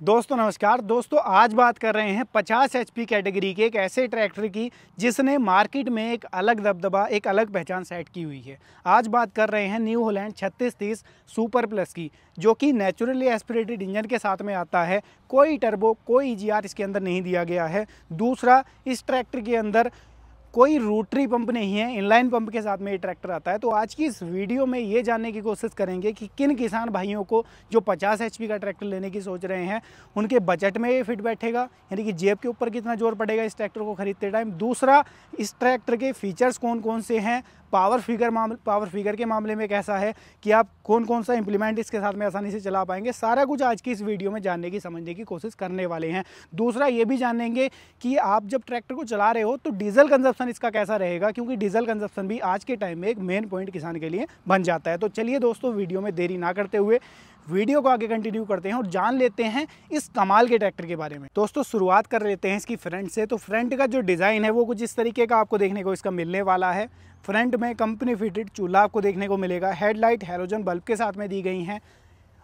दोस्तों नमस्कार। दोस्तों आज बात कर रहे हैं 50 एचपी कैटेगरी के एक ऐसे ट्रैक्टर की जिसने मार्केट में एक अलग दबदबा, एक अलग पहचान सेट की हुई है। आज बात कर रहे हैं न्यू हॉलैंड 3630 सुपर प्लस की, जो कि नेचुरली एस्पिरेटेड इंजन के साथ में आता है। कोई टर्बो, कोई ईजीआर इसके अंदर नहीं दिया गया है। दूसरा, इस ट्रैक्टर के अंदर कोई रोटरी पंप नहीं है, इनलाइन पंप के साथ में ये ट्रैक्टर आता है। तो आज की इस वीडियो में ये जानने की कोशिश करेंगे कि किन किसान भाइयों को जो 50 एचपी का ट्रैक्टर लेने की सोच रहे हैं उनके बजट में ये फिट बैठेगा, यानी कि जेब के ऊपर कितना जोर पड़ेगा इस ट्रैक्टर को खरीदते टाइम। दूसरा, इस ट्रैक्टर के फीचर्स कौन कौन से हैं, पावर फिगर के मामले में कैसा है कि आप कौन कौन सा इंप्लीमेंट इसके साथ में आसानी से चला पाएंगे, सारा कुछ आज की इस वीडियो में जानने की, समझने की कोशिश करने वाले हैं। दूसरा, ये भी जानेंगे कि आप जब ट्रैक्टर को चला रहे हो तो डीजल कंजप्शन इसका कैसा रहेगा, क्योंकि डीजल कंजप्शन भी आज के टाइम में एक मेन पॉइंट किसान के लिए बन जाता है। तो चलिए दोस्तों, वीडियो में देरी ना करते हुए वीडियो को आगे कंटिन्यू करते हैं और जान लेते हैं इस कमाल के ट्रैक्टर के बारे में। दोस्तों शुरुआत कर लेते हैं इसकी फ्रंट से। तो फ्रंट का जो डिज़ाइन है वो कुछ इस तरीके का आपको देखने को इसका मिलने वाला है। फ्रंट में कंपनी फिटेड चूल्हा आपको देखने को मिलेगा। हेडलाइट हैलोजन बल्ब के साथ में दी गई हैं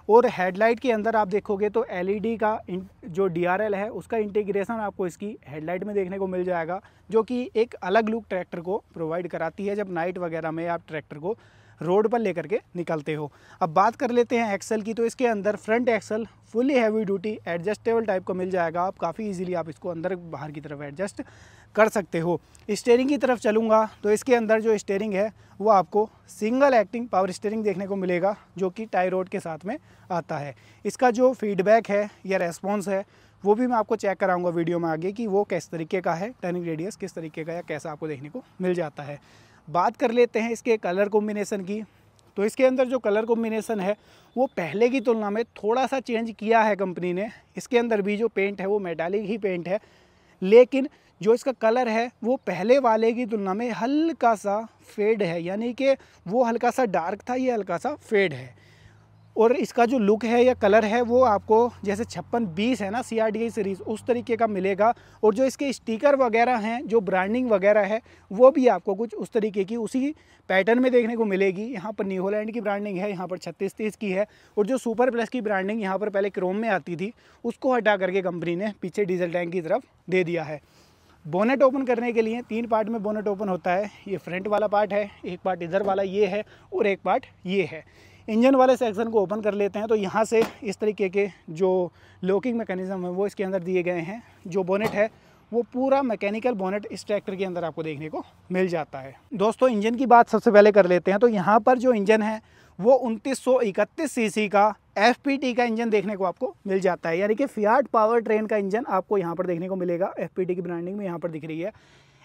और हेडलाइट के अंदर आप देखोगे तो एलईडी का जो डीआरएल है उसका इंटीग्रेशन आपको इसकी हेडलाइट में देखने को मिल जाएगा, जो कि एक अलग लुक ट्रैक्टर को प्रोवाइड कराती है जब नाइट वगैरह में आप ट्रैक्टर को रोड पर लेकर के निकलते हो। अब बात कर लेते हैं एक्सल की। तो इसके अंदर front axle fully heavy duty adjustable type का मिल जाएगा। आप काफ़ी इजीली आप इसको अंदर बाहर की तरफ एडजस्ट कर सकते हो। स्टीयरिंग की तरफ चलूँगा तो इसके अंदर जो स्टीयरिंग है वो आपको सिंगल एक्टिंग पावर स्टीयरिंग देखने को मिलेगा, जो कि टाई रोड के साथ में आता है। इसका जो फीडबैक है या रेस्पॉन्स है वो भी मैं आपको चेक कराऊंगा वीडियो में आगे कि वो किस तरीके का है, टर्निंग रेडियस किस तरीके का या कैसा आपको देखने को मिल जाता है। बात कर लेते हैं इसके कलर कॉम्बिनेशन की। तो इसके अंदर जो कलर कॉम्बिनेशन है वो पहले की तुलना में थोड़ा सा चेंज किया है कंपनी ने। इसके अंदर भी जो पेंट है वो मेटालिक ही पेंट है, लेकिन जो इसका कलर है वो पहले वाले की तुलना में हल्का सा फेड है, यानी कि वो हल्का सा डार्क था, ये हल्का सा फेड है। और इसका जो लुक है या कलर है वो आपको जैसे 5620 है ना CRDI सीरीज़, उस तरीके का मिलेगा। और जो इसके स्टिकर वगैरह हैं, जो ब्रांडिंग वगैरह है वो भी आपको कुछ उस तरीके की उसी पैटर्न में देखने को मिलेगी। यहाँ पर न्यू हॉलैंड की ब्रांडिंग है, यहाँ पर 3630 की है। और जो सुपर प्लस की ब्रांडिंग यहाँ पर पहले क्रोम में आती थी उसको हटा करके कंपनी ने पीछे डीजल टैंक की तरफ दे दिया है। बोनेट ओपन करने के लिए 3 पार्ट में बोनेट ओपन होता है। ये फ्रंट वाला पार्ट है, एक पार्ट इधर वाला ये है और एक पार्ट ये है। इंजन वाले सेक्शन को ओपन कर लेते हैं तो यहाँ से इस तरीके के जो लॉकिंग मैकेनिज्म है वो इसके अंदर दिए गए हैं। जो बोनेट है वो पूरा मैकेनिकल बोनेट इस ट्रैक्टर के अंदर आपको देखने को मिल जाता है। दोस्तों इंजन की बात सबसे पहले कर लेते हैं। तो यहाँ पर जो इंजन है वो 2931 सीसी का FPT का इंजन देखने को आपको मिल जाता है, यानी कि फियाट पावर ट्रेन का इंजन आपको यहाँ पर देखने को मिलेगा। FPT की ब्रांडिंग में यहाँ पर दिख रही है।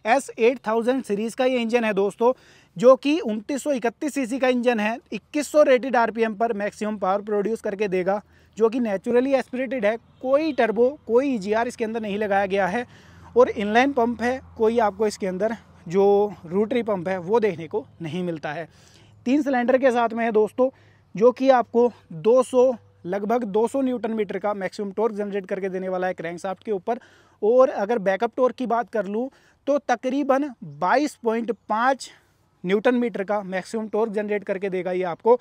S8000 सीरीज़ का ये इंजन है दोस्तों, जो कि 2931 सीसी का इंजन है। 2100 रेटेड RPM पर मैक्सिमम पावर प्रोड्यूस करके देगा, जो कि नेचुरली एस्पिरेटेड है। कोई टर्बो, कोई EGR इसके अंदर नहीं लगाया गया है और इनलाइन पंप है। कोई आपको इसके अंदर जो रोटरी पंप है वो देखने को नहीं मिलता है। 3 सिलेंडर के साथ में है दोस्तों, जो कि आपको लगभग 200 न्यूटन मीटर का मैक्सिमम टॉर्क जनरेट करके देने वाला है क्रैंकशाफ्ट के ऊपर। और अगर बैकअप टॉर्क की बात कर लूँ तो तकरीबन 22.5 न्यूटन मीटर का मैक्सिमम टॉर्क जनरेट करके देगा ये आपको।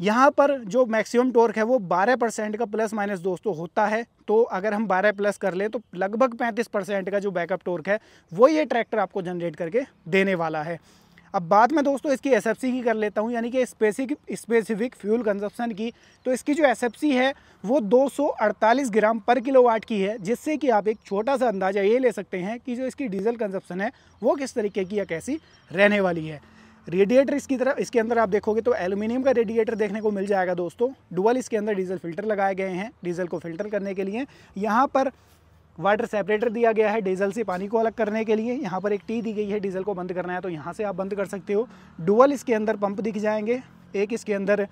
यहाँ पर जो मैक्सिमम टॉर्क है वो 12% का प्लस माइनस दोस्तों होता है। तो अगर हम 12 प्लस कर लें तो लगभग 35% का जो बैकअप टॉर्क है वो ये ट्रैक्टर आपको जनरेट करके देने वाला है। अब बात मैं दोस्तों इसकी SFC की कर लेता हूँ, यानी कि स्पेसिफिक फ्यूल कंजप्शन की। तो इसकी जो SFC है वो 248 ग्राम पर किलोवाट की है, जिससे कि आप एक छोटा सा अंदाज़ा ये ले सकते हैं कि जो इसकी डीजल कंजप्शन है वो किस तरीके की या कैसी रहने वाली है। रेडिएटर इसके अंदर आप देखोगे तो एल्युमिनियम का रेडिएटर देखने को मिल जाएगा दोस्तों। डुअल इसके अंदर डीजल फिल्टर लगाए गए हैं डीजल को फिल्टर करने के लिए। यहाँ पर वाटर सेपरेटर दिया गया है डीजल से पानी को अलग करने के लिए। यहाँ पर एक टी दी गई है, डीजल को बंद करना है तो यहाँ से आप बंद कर सकते हो। डुअल इसके अंदर पंप दिख जाएंगे, एक इसके अंदर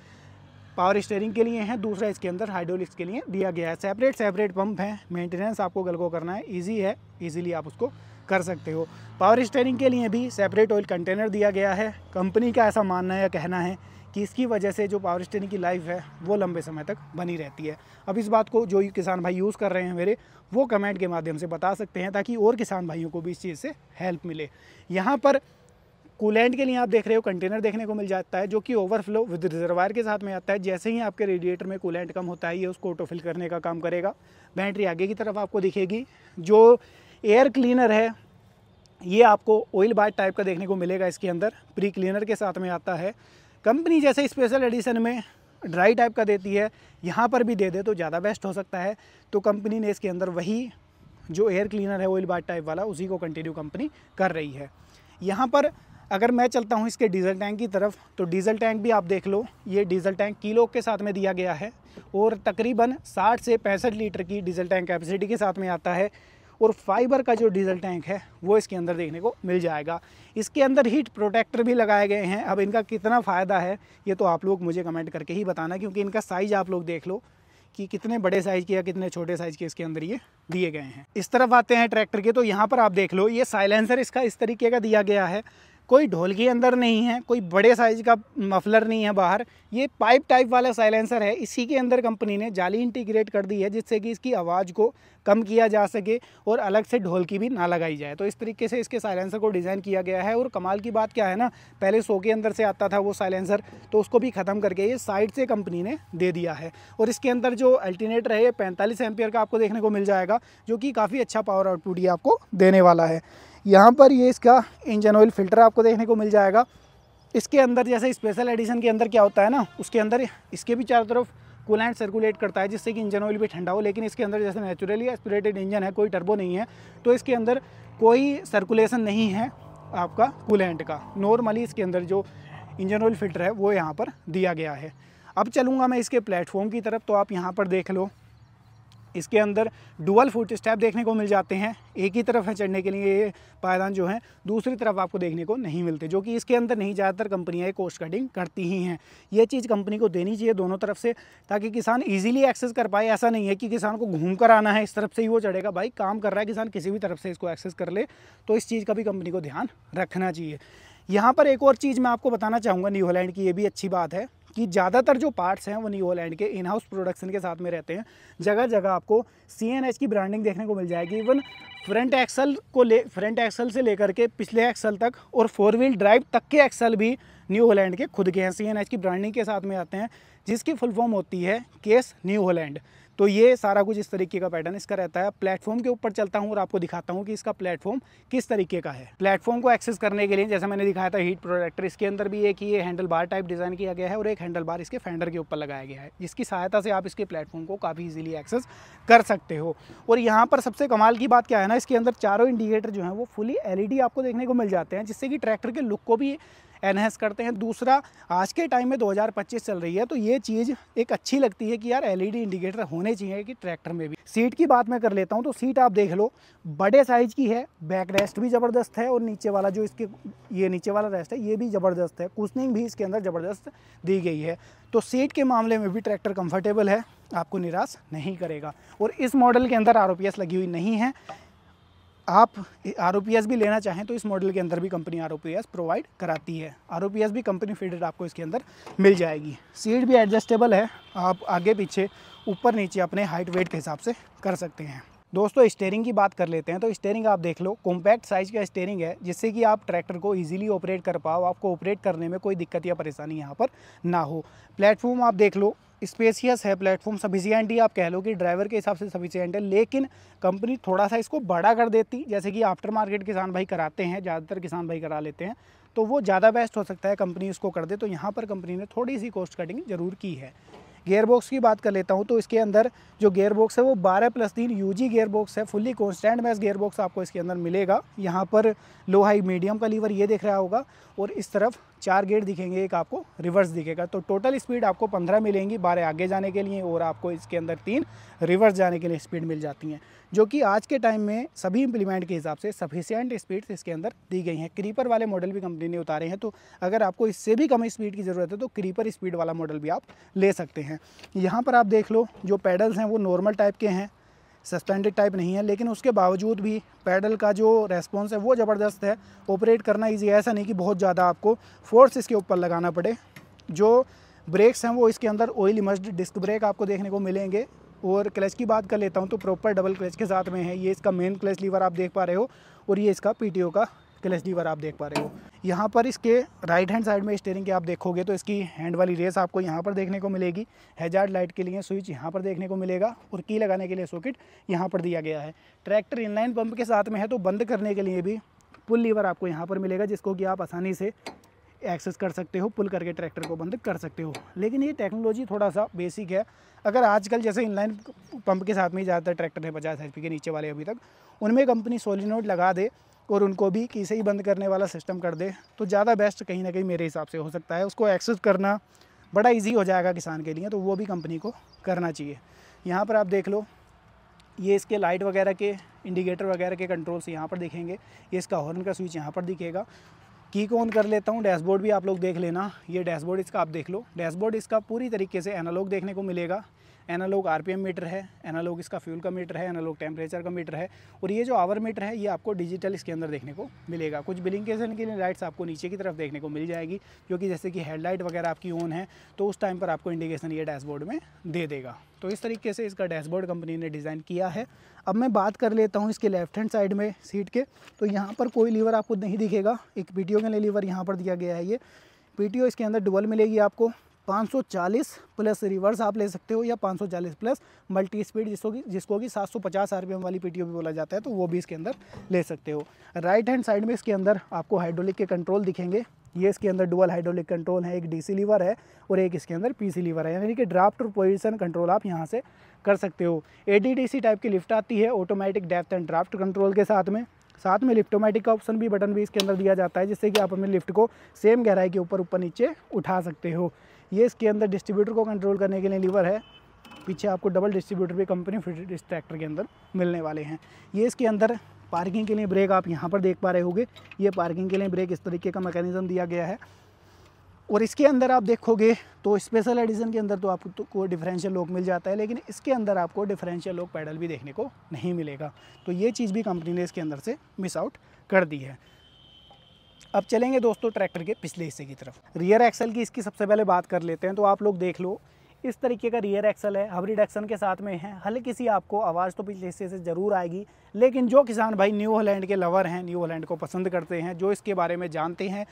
पावर स्टीयरिंग के लिए है, दूसरा इसके अंदर हाइड्रोलिक्स के लिए दिया गया है। सेपरेट पंप है। मेंटेनेंस आपको कल को करना है, ईजी है, ईजिली आप उसको कर सकते हो। पावर स्टीयरिंग के लिए भी सेपरेट ऑयल कंटेनर दिया गया है। कंपनी का ऐसा मानना है या कहना है कि इसकी वजह से जो पावर स्टीयरिंग की लाइफ है वो लंबे समय तक बनी रहती है। अब इस बात को जो किसान भाई यूज़ कर रहे हैं मेरे, वो कमेंट के माध्यम से बता सकते हैं ताकि और किसान भाइयों को भी इस चीज़ से हेल्प मिले। यहाँ पर कूलेंट के लिए आप देख रहे हो कंटेनर देखने को मिल जाता है, जो कि ओवरफ्लो विद रिजर्वायर के साथ में आता है। जैसे ही आपके रेडिएटर में कूलेंट कम होता है, ये उसको ऑटोफिल करने का काम करेगा। बैटरी आगे की तरफ आपको दिखेगी। जो एयर क्लीनर है ये आपको ऑयल बाथ टाइप का देखने को मिलेगा, इसके अंदर प्री क्लीनर के साथ में आता है। कंपनी जैसे स्पेशल एडिशन में ड्राई टाइप का देती है, यहाँ पर भी दे दे तो ज़्यादा बेस्ट हो सकता है। तो कंपनी ने इसके अंदर वही जो एयर क्लीनर है ऑयल बाथ टाइप वाला, उसी को कंटिन्यू कंपनी कर रही है। यहाँ पर अगर मैं चलता हूँ इसके डीजल टैंक की तरफ, तो डीजल टैंक भी आप देख लो, ये डीजल टैंक किलो के साथ में दिया गया है और तकरीबन 60 से 65 लीटर की डीजल टैंक कैपेसिटी के साथ में आता है। और फाइबर का जो डीजल टैंक है वो इसके अंदर देखने को मिल जाएगा। इसके अंदर हीट प्रोटेक्टर भी लगाए गए हैं। अब इनका कितना फ़ायदा है ये तो आप लोग मुझे कमेंट करके ही बताना, क्योंकि इनका साइज़ आप लोग देख लो कि कितने बड़े साइज़ के या कितने छोटे साइज़ के इसके अंदर ये दिए गए हैं। इस तरफ आते हैं ट्रैक्टर के, तो यहाँ पर आप देख लो ये साइलेंसर इसका इस तरीके का दिया गया है। कोई ढोल के अंदर नहीं है, कोई बड़े साइज़ का मफलर नहीं है बाहर, ये पाइप टाइप वाला साइलेंसर है। इसी के अंदर कंपनी ने जाली इंटीग्रेट कर दी है, जिससे कि इसकी आवाज़ को कम किया जा सके और अलग से ढोल की भी ना लगाई जाए। तो इस तरीके से इसके साइलेंसर को डिज़ाइन किया गया है। और कमाल की बात क्या है ना, पहले 100 के अंदर से आता था वो साइलेंसर, तो उसको भी ख़त्म करके ये साइड से कंपनी ने दे दिया है। और इसके अंदर जो अल्टरनेटर है ये 45 एम्पियर का आपको देखने को मिल जाएगा, जो कि काफ़ी अच्छा पावर आउटपुट ये आपको देने वाला है। यहाँ पर ये इसका इंजन ऑयल फ़िल्टर आपको देखने को मिल जाएगा। इसके अंदर जैसे स्पेशल एडिशन के अंदर क्या होता है ना, उसके अंदर इसके भी चारों तरफ कूलेंट सर्कुलेट करता है, जिससे कि इंजन ऑयल भी ठंडा हो। लेकिन इसके अंदर जैसे नेचुरली एस्पिरेटेड इंजन है, कोई टर्बो नहीं है, तो इसके अंदर कोई सर्कुलेशन नहीं है आपका कूलेंट का। नॉर्मली इसके अंदर जो इंजन ऑयल फ़िल्टर है वो यहाँ पर दिया गया है। अब चलूँगा मैं इसके प्लेटफॉर्म की तरफ, तो आप यहाँ पर देख लो इसके अंदर डुअल फुट स्टेप देखने को मिल जाते हैं। एक ही तरफ है चढ़ने के लिए ये पायदान जो है, दूसरी तरफ आपको देखने को नहीं मिलते, जो कि इसके अंदर नहीं। ज़्यादातर कंपनियाँ कॉस्ट कटिंग करती ही हैं। ये चीज़ कंपनी को देनी चाहिए दोनों तरफ से, ताकि किसान इजीली एक्सेस कर पाए। ऐसा नहीं है कि किसान को घूम कर आना है इस तरफ से ही वो चढ़ेगा। भाई काम कर रहा है किसान, किसी भी तरफ से इसको एक्सेस कर ले, तो इस चीज़ का भी कंपनी को ध्यान रखना चाहिए। यहाँ पर एक और चीज़ मैं आपको बताना चाहूँगा न्यू हॉलैंड की, ये भी अच्छी बात है कि ज़्यादातर जो पार्ट्स हैं वो न्यू हॉलैंड के इन हाउस प्रोडक्शन के साथ में रहते हैं। जगह जगह आपको CNH की ब्रांडिंग देखने को मिल जाएगी। इवन फ्रंट एक्सल से लेकर के पिछले एक्सल तक और 4 व्हील ड्राइव तक के एक्सल भी न्यू हॉलैंड के खुद के हैं, CNH की ब्रांडिंग के साथ में आते हैं, जिसकी फुल फॉर्म होती है केस न्यू हॉलैंड। तो ये सारा कुछ इस तरीके का पैटर्न इसका रहता है। प्लेटफॉर्म के ऊपर चलता हूँ और आपको दिखाता हूँ कि इसका प्लेटफॉर्म किस तरीके का है। प्लेटफॉर्म को एक्सेस करने के लिए जैसा मैंने दिखाया था हीट प्रोटेक्टर, इसके अंदर भी एक ये हैंडल बार टाइप डिज़ाइन किया गया है और एक हैंडल बार इसके फेंडर के ऊपर लगाया गया है, जिसकी सहायता से आप इसके प्लेटफॉर्म को काफ़ी ईजिली एक्सेस कर सकते हो। और यहाँ पर सबसे कमाल की बात क्या है ना, इसके अंदर चारों इंडिकेटर जो हैं वो फुली LED आपको देखने को मिल जाते हैं, जिससे कि ट्रैक्टर के लुक को भी एनहेंस करते हैं। दूसरा, आज के टाइम में 2025 चल रही है, तो ये चीज़ एक अच्छी लगती है कि यार LED इंडिकेटर होने चाहिए कि ट्रैक्टर में भी। सीट की बात मैं कर लेता हूँ, तो सीट आप देख लो बड़े साइज़ की है, बैक रेस्ट भी ज़बरदस्त है और नीचे वाला जो इसके ये नीचे वाला रेस्ट है ये भी ज़बरदस्त है, कुशनिंग भी इसके अंदर ज़बरदस्त दी गई है। तो सीट के मामले में भी ट्रैक्टर कंफर्टेबल है, आपको निराश नहीं करेगा। और इस मॉडल के अंदर ROPS लगी हुई नहीं है। आप ROPS भी लेना चाहें तो इस मॉडल के अंदर भी कंपनी ROPS प्रोवाइड कराती है। ROPS भी कंपनी फीडेड आपको इसके अंदर मिल जाएगी। सीट भी एडजस्टेबल है, आप आगे पीछे ऊपर नीचे अपने हाइट वेट के हिसाब से कर सकते हैं। दोस्तों स्टीयरिंग की बात कर लेते हैं, तो स्टीयरिंग आप देख लो कॉम्पैक्ट साइज़ का स्टीयरिंग है, जिससे कि आप ट्रैक्टर को इजीली ऑपरेट कर पाओ, आपको ऑपरेट करने में कोई दिक्कत या परेशानी यहाँ पर ना हो। प्लेटफॉर्म आप देख लो स्पेसियस है, प्लेटफॉर्म सफिशिएंट ही आप कह लो कि ड्राइवर के हिसाब से सफिशिएंट है, लेकिन कंपनी थोड़ा सा इसको बड़ा कर देती, जैसे कि आफ्टर मार्केट किसान भाई कराते हैं, ज़्यादातर किसान भाई करा लेते हैं, तो वो ज़्यादा बेस्ट हो सकता है कंपनी इसको कर दे। तो यहाँ पर कंपनी ने थोड़ी सी कॉस्ट कटिंग ज़रूर की है। गियर बॉक्स की बात कर लेता हूँ, तो इसके अंदर जो गियर बॉक्स है वो 12+3 UG गियर बॉक्स है, fully constant match gear box आपको इसके अंदर मिलेगा। यहाँ पर लो हाई मीडियम का लीवर ये दिख रहा होगा और इस तरफ 4 गेट दिखेंगे, एक आपको रिवर्स दिखेगा। तो टोटल स्पीड आपको 15 मिलेंगी, 12 आगे जाने के लिए और आपको इसके अंदर 3 रिवर्स जाने के लिए स्पीड मिल जाती हैं, जो कि आज के टाइम में सभी इम्प्लीमेंट के हिसाब से सफिशिएंट स्पीड इसके अंदर दी गई हैं। क्रीपर वाले मॉडल भी कंपनी ने उतारे हैं, तो अगर आपको इससे भी कम स्पीड की ज़रूरत है तो क्रीपर स्पीड वाला मॉडल भी आप ले सकते हैं। यहाँ पर आप देख लो जो पैडल्स हैं वो नॉर्मल टाइप के हैं, सस्पेंडेड टाइप नहीं है, लेकिन उसके बावजूद भी पैडल का जो रेस्पॉन्स है वो ज़बरदस्त है, ऑपरेट करना ईजी है। ऐसा नहीं कि बहुत ज़्यादा आपको फोर्स इसके ऊपर लगाना पड़े। जो ब्रेक्स हैं वो इसके अंदर ऑयल इमर्स्ड डिस्क ब्रेक आपको देखने को मिलेंगे। और क्लच की बात कर लेता हूँ तो प्रॉपर डबल क्लच के साथ में है, ये इसका मेन क्लच लीवर आप देख पा रहे हो और ये इसका PTO का क्लच लीवर आप देख पा रहे हो। यहाँ पर इसके राइट हैंड साइड में स्टीयरिंग के आप देखोगे तो इसकी हैंड वाली रेस आपको यहाँ पर देखने को मिलेगी। हैजार्ड लाइट के लिए स्विच यहाँ पर देखने को मिलेगा और की लगाने के लिए सॉकेट यहाँ पर दिया गया है। ट्रैक्टर इनलाइन पंप के साथ में है तो बंद करने के लिए भी पुल लीवर आपको यहाँ पर मिलेगा, जिसको कि आप आसानी से एक्सेस कर सकते हो, पुल करके ट्रैक्टर को बंद कर सकते हो। लेकिन ये टेक्नोलॉजी थोड़ा सा बेसिक है। अगर आजकल जैसे इनलाइन पंप के साथ में ही ज़्यादातर ट्रैक्टर है 50 HP के नीचे वाले अभी तक, उनमें कंपनी सोलिनोइड लगा दे और उनको भी की से ही बंद करने वाला सिस्टम कर दे तो ज़्यादा बेस्ट कहीं ना कहीं मेरे हिसाब से हो सकता है। उसको एक्सेस करना बड़ा ईजी हो जाएगा किसान के लिए, तो वो भी कंपनी को करना चाहिए। यहाँ पर आप देख लो, ये इसके लाइट वगैरह के इंडिकेटर वगैरह के कंट्रोल्स यहाँ पर दिखेंगे। ये इसका हॉर्न का स्विच यहाँ पर दिखेगा। की को ऑन कर लेता हूँ। डैशबोर्ड भी आप लोग देख लेना। ये डैशबोर्ड इसका आप देख लो। डैशबोर्ड इसका पूरी तरीके से एनालॉग देखने को मिलेगा। एनालॉग RPM मीटर है, एनालॉग इसका फ्यूल का मीटर है, एनालॉग टेम्परेचर का मीटर है और ये जो आवर मीटर है ये आपको डिजिटल इसके अंदर देखने को मिलेगा। कुछ ब्लिंकेशन के लिए लाइट्स आपको नीचे की तरफ देखने को मिल जाएगी, क्योंकि जैसे कि हेडलाइट वगैरह आपकी ऑन है तो उस टाइम पर आपको इंडिकेशन ये डैशबोर्ड में दे देगा। तो इस तरीके से इसका डैशबोर्ड कंपनी ने डिज़ाइन किया है। अब मैं बात कर लेता हूँ इसके लेफ्ट हैंड साइड में सीट के, तो यहाँ पर कोई लीवर आपको नहीं दिखेगा। एक PTO के लिए लीवर यहाँ पर दिया गया है। ये PTO इसके अंदर डुअल मिलेगी आपको। 540 प्लस रिवर्स आप ले सकते हो या 540 प्लस मल्टी स्पीड जिसको कि 750 RPM वाली PTO भी बोला जाता है, तो वो भी इसके अंदर ले सकते हो। राइट हैंड साइड में इसके अंदर आपको हाइड्रोलिक के कंट्रोल दिखेंगे। ये इसके अंदर डुअल हाइड्रोलिक कंट्रोल है, एक DC लीवर है और एक इसके अंदर PC लीवर है, यानी कि ड्राफ्ट और पोजीशन कंट्रोल आप यहाँ से कर सकते हो। ADDC टाइप की लिफ्ट आती है automatic depth and draft control के साथ में लिफ्टोमेटिक का ऑप्शन भी बटन भी इसके अंदर दिया जाता है, जिससे कि आप अपने लिफ्ट को सेम गहराई के ऊपर नीचे उठा सकते हो। ये इसके अंदर डिस्ट्रीब्यूटर को कंट्रोल करने के लिए लीवर है। पीछे आपको डबल डिस्ट्रीब्यूटर भी कंपनी फिटेड इस ट्रैक्टर के अंदर मिलने वाले हैं। ये इसके अंदर पार्किंग के लिए ब्रेक आप यहाँ पर देख पा रहे होंगे। ये पार्किंग के लिए ब्रेक इस तरीके का मैकेनिज्म दिया गया है। और इसके अंदर आप देखोगे तो स्पेशल एडिशन के अंदर तो आपको डिफरेंशियल लॉक मिल जाता है, लेकिन इसके अंदर आपको डिफरेंशियल लॉक पैडल भी देखने को नहीं मिलेगा। तो ये चीज़ भी कंपनी ने इसके अंदर से मिस आउट कर दी है। अब चलेंगे दोस्तों ट्रैक्टर के पिछले हिस्से की तरफ। रियर एक्सल की इसकी सबसे पहले बात कर लेते हैं। तो आप लोग देख लो, इस तरीके का रियर एक्सल है, हब रिडक्शन के साथ में है। हल्की सी आपको आवाज़ तो पिछले हिस्से से ज़रूर आएगी, लेकिन जो किसान भाई न्यू हॉलैंड के लवर हैं, न्यू हॉलैंड को पसंद करते हैं, जो इसके बारे में जानते हैं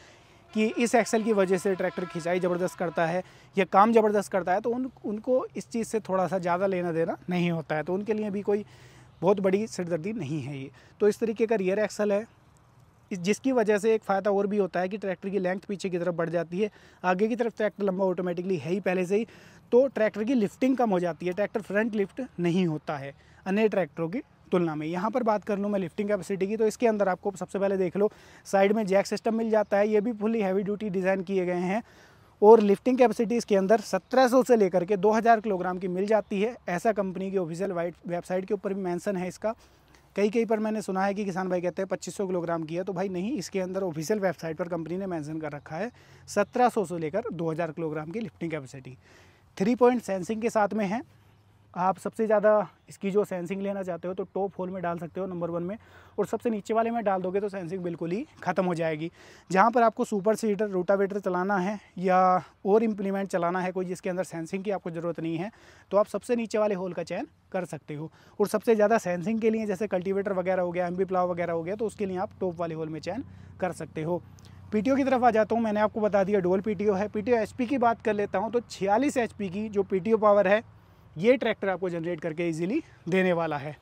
कि इस एक्सल की वजह से ट्रैक्टर खिंचाई ज़बरदस्त करता है या काम ज़बरदस्त करता है, तो उनको इस चीज़ से थोड़ा सा ज़्यादा लेना देना नहीं होता है। तो उनके लिए भी कोई बहुत बड़ी सिरदर्दी नहीं है ये। तो इस तरीके का रियर एक्सल है, जिसकी वजह से एक फ़ायदा और भी होता है कि ट्रैक्टर की लेंथ पीछे की तरफ बढ़ जाती है। आगे की तरफ ट्रैक्टर लंबा ऑटोमेटिकली है ही पहले से ही, तो ट्रैक्टर की लिफ्टिंग कम हो जाती है। ट्रैक्टर फ्रंट लिफ्ट नहीं होता है अन्य ट्रैक्टरों की तुलना में। यहाँ पर बात कर लूँ मैं लिफ्टिंग कैपेसिटी की, तो इसके अंदर आपको सबसे पहले देख लो साइड में जैक सिस्टम मिल जाता है। ये भी फुली हैवी ड्यूटी डिज़ाइन किए गए हैं और लिफ्टिंग कैपेसिटी इसके अंदर 1700 से लेकर के 2000 किलोग्राम की मिल जाती है। ऐसा कंपनी की ऑफिशियल वेबसाइट के ऊपर भी मेंशन है इसका। कई पर मैंने सुना है कि किसान भाई कहते हैं 2500 किलोग्राम की है, तो भाई नहीं, इसके अंदर ऑफिशियल वेबसाइट पर कंपनी ने मेंशन कर रखा है 1700 से लेकर 2000 किलोग्राम की लिफ्टिंग कैपेसिटी। 3 पॉइंट सेंसिंग के साथ में है। आप सबसे ज़्यादा इसकी जो सेंसिंग लेना चाहते हो तो टॉप होल में डाल सकते हो नंबर 1 में, और सबसे नीचे वाले में डाल दोगे तो सेंसिंग बिल्कुल ही ख़त्म हो जाएगी। जहाँ पर आपको सुपर सीडर रोटावेटर चलाना है या और इम्प्लीमेंट चलाना है कोई जिसके अंदर सेंसिंग की आपको ज़रूरत नहीं है, तो आप सबसे नीचे वाले होल का चयन कर सकते हो। और सबसे ज़्यादा सेंसिंग के लिए जैसे कल्टीवेटर वगैरह हो गया, एमबी प्लाव वगैरह हो गया, तो उसके लिए आप टॉप वाले होल में चयन कर सकते हो। PTO की तरफ आ जाता हूँ। मैंने आपको बता दिया डुअल PTO है। PTO HP की बात कर लेता हूँ तो 46 HP की जो PTO पावर है ये ट्रैक्टर आपको जनरेट करके इजीली देने वाला है।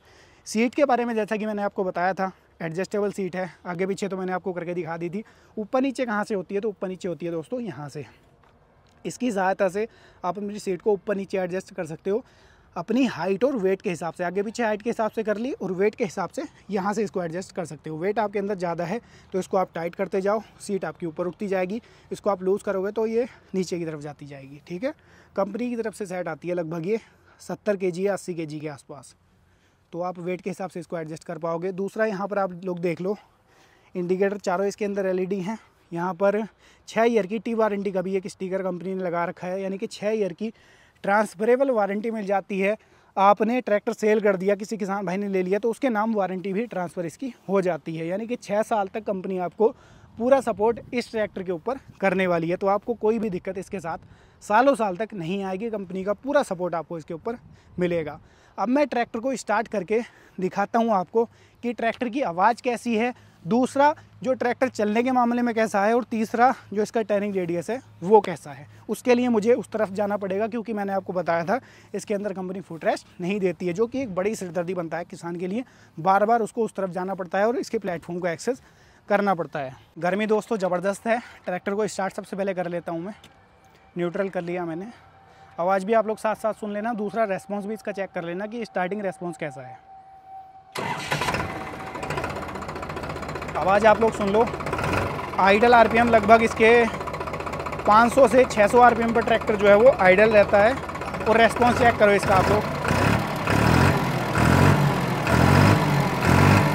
सीट के बारे में जैसा कि मैंने आपको बताया था, एडजस्टेबल सीट है। आगे पीछे तो मैंने आपको करके दिखा दी थी। ऊपर नीचे कहाँ से होती है, तो ऊपर नीचे होती है दोस्तों यहाँ से। इसकी सहायता से आप अपनी सीट को ऊपर नीचे एडजस्ट कर सकते हो अपनी हाइट और वेट के हिसाब से। आगे पीछे हाइट के हिसाब से कर ली और वेट के हिसाब से यहाँ से इसको एडजस्ट कर सकते हो। वेट आपके अंदर ज़्यादा है तो इसको आप टाइट करते जाओ, सीट आपकी ऊपर उठती जाएगी। इसको आप लूज़ करोगे तो ये नीचे की तरफ जाती जाएगी। ठीक है, कंपनी की तरफ से सेट आती है लगभग ये 70 kg या 80 kg के आसपास, तो आप वेट के हिसाब से इसको एडजस्ट कर पाओगे। दूसरा यहाँ पर आप लोग देख लो, इंडिकेटर चारों इसके अंदर LED हैं। यहाँ पर 6 ईयर की टी वारंटी का भी एक स्टिकर कंपनी ने लगा रखा है, यानी कि 6 ईयर की ट्रांसफरेबल वारंटी मिल जाती है। आपने ट्रैक्टर सेल कर दिया, किसी किसान भाई ने ले लिया, तो उसके नाम वारंटी भी ट्रांसफ़र इसकी हो जाती है, यानी कि 6 साल तक कंपनी आपको पूरा सपोर्ट इस ट्रैक्टर के ऊपर करने वाली है। तो आपको कोई भी दिक्कत इसके साथ सालों साल तक नहीं आएगी, कंपनी का पूरा सपोर्ट आपको इसके ऊपर मिलेगा। अब मैं ट्रैक्टर को स्टार्ट करके दिखाता हूँ आपको कि ट्रैक्टर की आवाज़ कैसी है, दूसरा जो ट्रैक्टर चलने के मामले में कैसा है, और तीसरा जो इसका टर्निंग रेडियस है वो कैसा है। उसके लिए मुझे उस तरफ जाना पड़ेगा क्योंकि मैंने आपको बताया था इसके अंदर कंपनी फुट रेस्ट नहीं देती है, जो कि एक बड़ी सिरदर्दी बनता है किसान के लिए। बार बार उसको उस तरफ जाना पड़ता है और इसके प्लेटफॉर्म को एक्सेस करना पड़ता है। गर्मी दोस्तों ज़बरदस्त है। ट्रैक्टर को स्टार्ट सबसे पहले कर लेता हूँ मैं। न्यूट्रल कर लिया मैंने। आवाज़ भी आप लोग साथ साथ सुन लेना, दूसरा रेस्पॉन्स भी इसका चेक कर लेना कि स्टार्टिंग रेस्पॉन्स कैसा है। आवाज़ आप लोग सुन लो। आइडल आरपीएम लगभग इसके 500 से 600 आरपीएम पर ट्रैक्टर जो है वो आइडल रहता है। और रेस्पॉन्स चेक करो इसका आप लोग।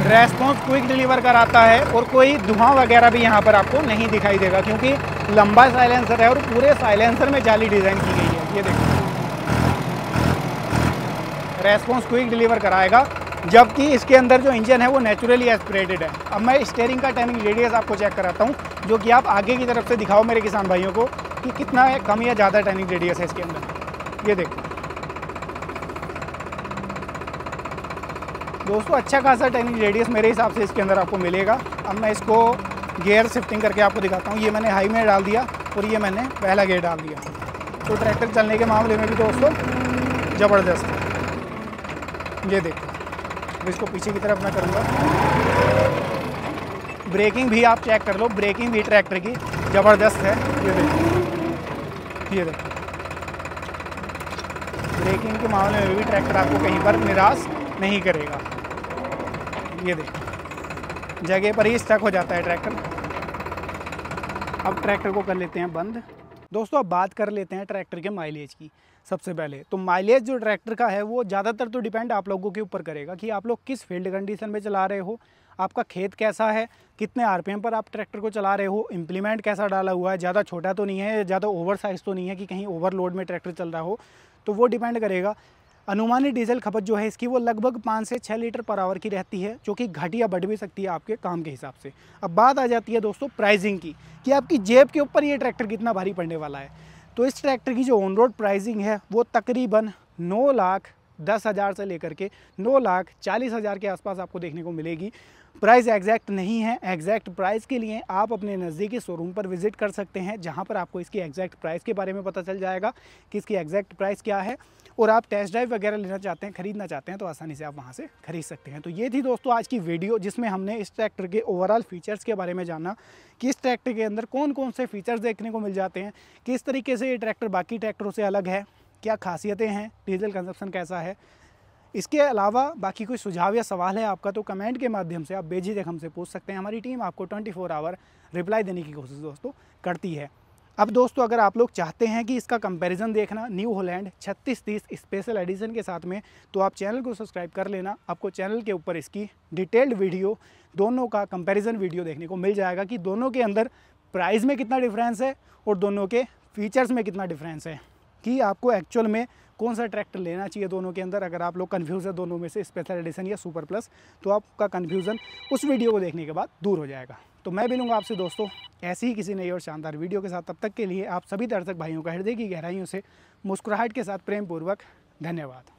रेस्पॉन्स क्विक डिलीवर कराता है और कोई धुआं वगैरह भी यहाँ पर आपको नहीं दिखाई देगा क्योंकि लंबा साइलेंसर है और पूरे साइलेंसर में जाली डिज़ाइन की गई है। ये देखो, रेस्पॉन्स क्विक डिलीवर कराएगा, जबकि इसके अंदर जो इंजन है वो नेचुरली एस्पिरेटेड है। अब मैं स्टीयरिंग का टर्निंग रेडियस आपको चेक कराता हूँ, जो कि आप आगे की तरफ से दिखाओ मेरे किसान भाइयों को कि कितना कम या ज़्यादा टर्निंग रेडियस है इसके अंदर। ये देखो दोस्तों, अच्छा खासा टर्निंग रेडियस मेरे हिसाब से इसके अंदर आपको मिलेगा। अब मैं इसको गियर शिफ्टिंग करके आपको दिखाता हूँ। ये मैंने हाई में डाल दिया और ये मैंने पहला गियर डाल दिया। तो ट्रैक्टर चलने के मामले में भी दोस्तों ज़बरदस्त है। ये देखो, अब इसको पीछे की तरफ मैं करूँगा। ब्रेकिंग भी आप चेक कर लो, ब्रेकिंग भी ट्रैक्टर की ज़बरदस्त है। ये देखो, ये देखो, ब्रेकिंग के मामले में भी ट्रैक्टर आपको कहीं पर निराश नहीं करेगा। ये देखो, जगह पर ही स्टक हो जाता है ट्रैक्टर। अब ट्रैक्टर को कर लेते हैं बंद। दोस्तों अब बात कर लेते हैं ट्रैक्टर के माइलेज की। सबसे पहले तो माइलेज जो ट्रैक्टर का है वो ज़्यादातर तो डिपेंड आप लोगों के ऊपर करेगा कि आप लोग किस फील्ड कंडीशन में चला रहे हो, आपका खेत कैसा है, कितने आरपीएम पर आप ट्रैक्टर को चला रहे हो, इम्प्लीमेंट कैसा डाला हुआ है, ज़्यादा छोटा तो नहीं है, ज़्यादा ओवर साइज़ तो नहीं है कि कहीं ओवरलोड में ट्रैक्टर चल रहा हो, तो वो डिपेंड करेगा। अनुमानित डीजल खपत जो है इसकी वो लगभग 5 से 6 लीटर पर आवर की रहती है, जो कि घट या बढ़ भी सकती है आपके काम के हिसाब से। अब बात आ जाती है दोस्तों प्राइसिंग की कि आपकी जेब के ऊपर ये ट्रैक्टर कितना भारी पड़ने वाला है। तो इस ट्रैक्टर की जो ऑन रोड प्राइसिंग है वो तकरीबन 9,10,000 से लेकर के 9,40,000 के आसपास आपको देखने को मिलेगी। प्राइस एग्जैक्ट नहीं है। एग्जैक्ट प्राइस के लिए आप अपने नज़दीकी शोरूम पर विजिट कर सकते हैं, जहां पर आपको इसकी एग्जैक्ट प्राइस के बारे में पता चल जाएगा कि इसकी एग्जैक्ट प्राइस क्या है। और आप टेस्ट ड्राइव वगैरह लेना चाहते हैं, ख़रीदना चाहते हैं, तो आसानी से आप वहां से खरीद सकते हैं। तो ये थी दोस्तों आज की वीडियो, जिसमें हमने इस ट्रैक्टर के ओवरऑल फीचर्स के बारे में जाना कि इस ट्रैक्टर के अंदर कौन कौन से फीचर्स देखने को मिल जाते हैं, किस तरीके से ये ट्रैक्टर बाकी ट्रैक्टरों से अलग है, क्या खासियतें हैं, डीजल कंजप्शन कैसा है। इसके अलावा बाकी कोई सुझाव या सवाल है आपका तो कमेंट के माध्यम से आप बेझिझक हमसे पूछ सकते हैं। हमारी टीम आपको 24 आवर रिप्लाई देने की कोशिश दोस्तों करती है। अब दोस्तों अगर आप लोग चाहते हैं कि इसका कंपैरिजन देखना न्यू हॉलैंड 3630 स्पेशल एडिशन के साथ में, तो आप चैनल को सब्सक्राइब कर लेना। आपको चैनल के ऊपर इसकी डिटेल्ड वीडियो, दोनों का कंपैरिजन वीडियो देखने को मिल जाएगा कि दोनों के अंदर प्राइस में कितना डिफरेंस है और दोनों के फीचर्स में कितना डिफरेंस है, कि आपको एक्चुअल में कौन सा ट्रैक्टर लेना चाहिए दोनों के अंदर। अगर आप लोग कन्फ्यूज़ है दोनों में से, स्पेशल एडिशन या सुपर प्लस, तो आपका कन्फ्यूज़न उस वीडियो को देखने के बाद दूर हो जाएगा। तो मैं मिलूंगा आपसे दोस्तों ऐसी ही किसी नई और शानदार वीडियो के साथ। तब तक के लिए आप सभी दर्शक भाइयों का हृदय की गहराइयों से मुस्कुराहट के साथ प्रेम पूर्वक धन्यवाद।